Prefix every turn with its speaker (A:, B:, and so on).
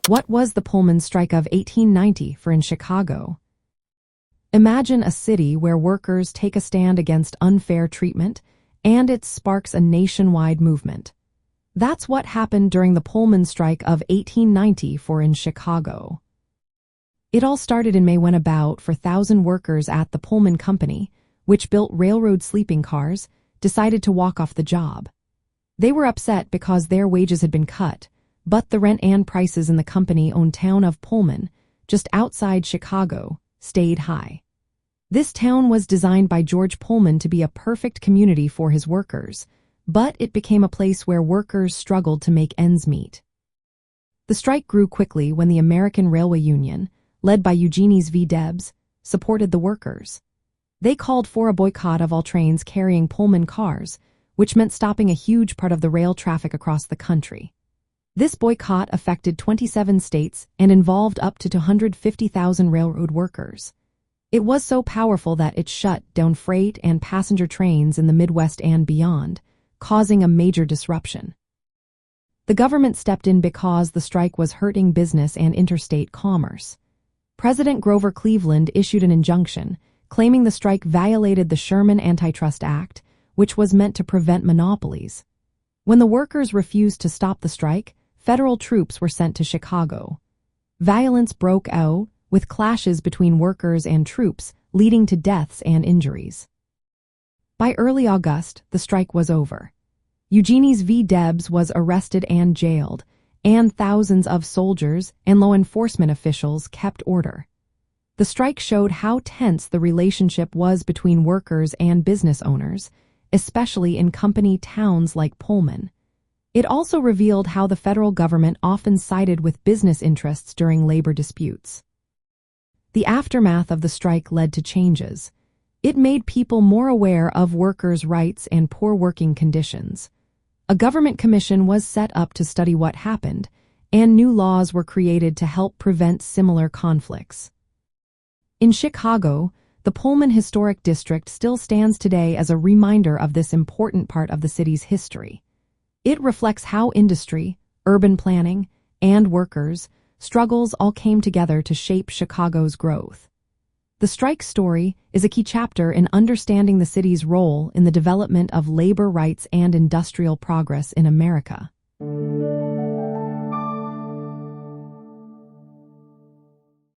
A: What was the Pullman Strike of 1890 for in Chicago? Imagine a city where workers take a stand against unfair treatment, and it sparks a nationwide movement. That's what happened during the Pullman Strike of 1890 for in Chicago. It all started in May when about 4,000 workers at the Pullman Company, which built railroad sleeping cars, decided to walk off the job. They were upset because their wages had been cut, but the rent and prices in the company-owned town of Pullman, just outside Chicago, stayed high. This town was designed by George Pullman to be a perfect community for his workers, but it became a place where workers struggled to make ends meet. The strike grew quickly when the American Railway Union, led by Eugene V. Debs, supported the workers. They called for a boycott of all trains carrying Pullman cars, which meant stopping a huge part of the rail traffic across the country. This boycott affected 27 states and involved up to 250,000 railroad workers. It was so powerful that it shut down freight and passenger trains in the Midwest and beyond, causing a major disruption. The government stepped in because the strike was hurting business and interstate commerce. President Grover Cleveland issued an injunction, claiming the strike violated the Sherman Antitrust Act, which was meant to prevent monopolies. When the workers refused to stop the strike, federal troops were sent to Chicago. Violence broke out, with clashes between workers and troops, leading to deaths and injuries. By early August, the strike was over. Eugene V. Debs was arrested and jailed, and thousands of soldiers and law enforcement officials kept order. The strike showed how tense the relationship was between workers and business owners, especially in company towns like Pullman. It also revealed how the federal government often sided with business interests during labor disputes. The aftermath of the strike led to changes. It made people more aware of workers' rights and poor working conditions. A government commission was set up to study what happened, and new laws were created to help prevent similar conflicts. In Chicago, the Pullman Historic District still stands today as a reminder of this important part of the city's history. It reflects how industry, urban planning, and workers' struggles all came together to shape Chicago's growth. The strike story is a key chapter in understanding the city's role in the development of labor rights and industrial progress in America.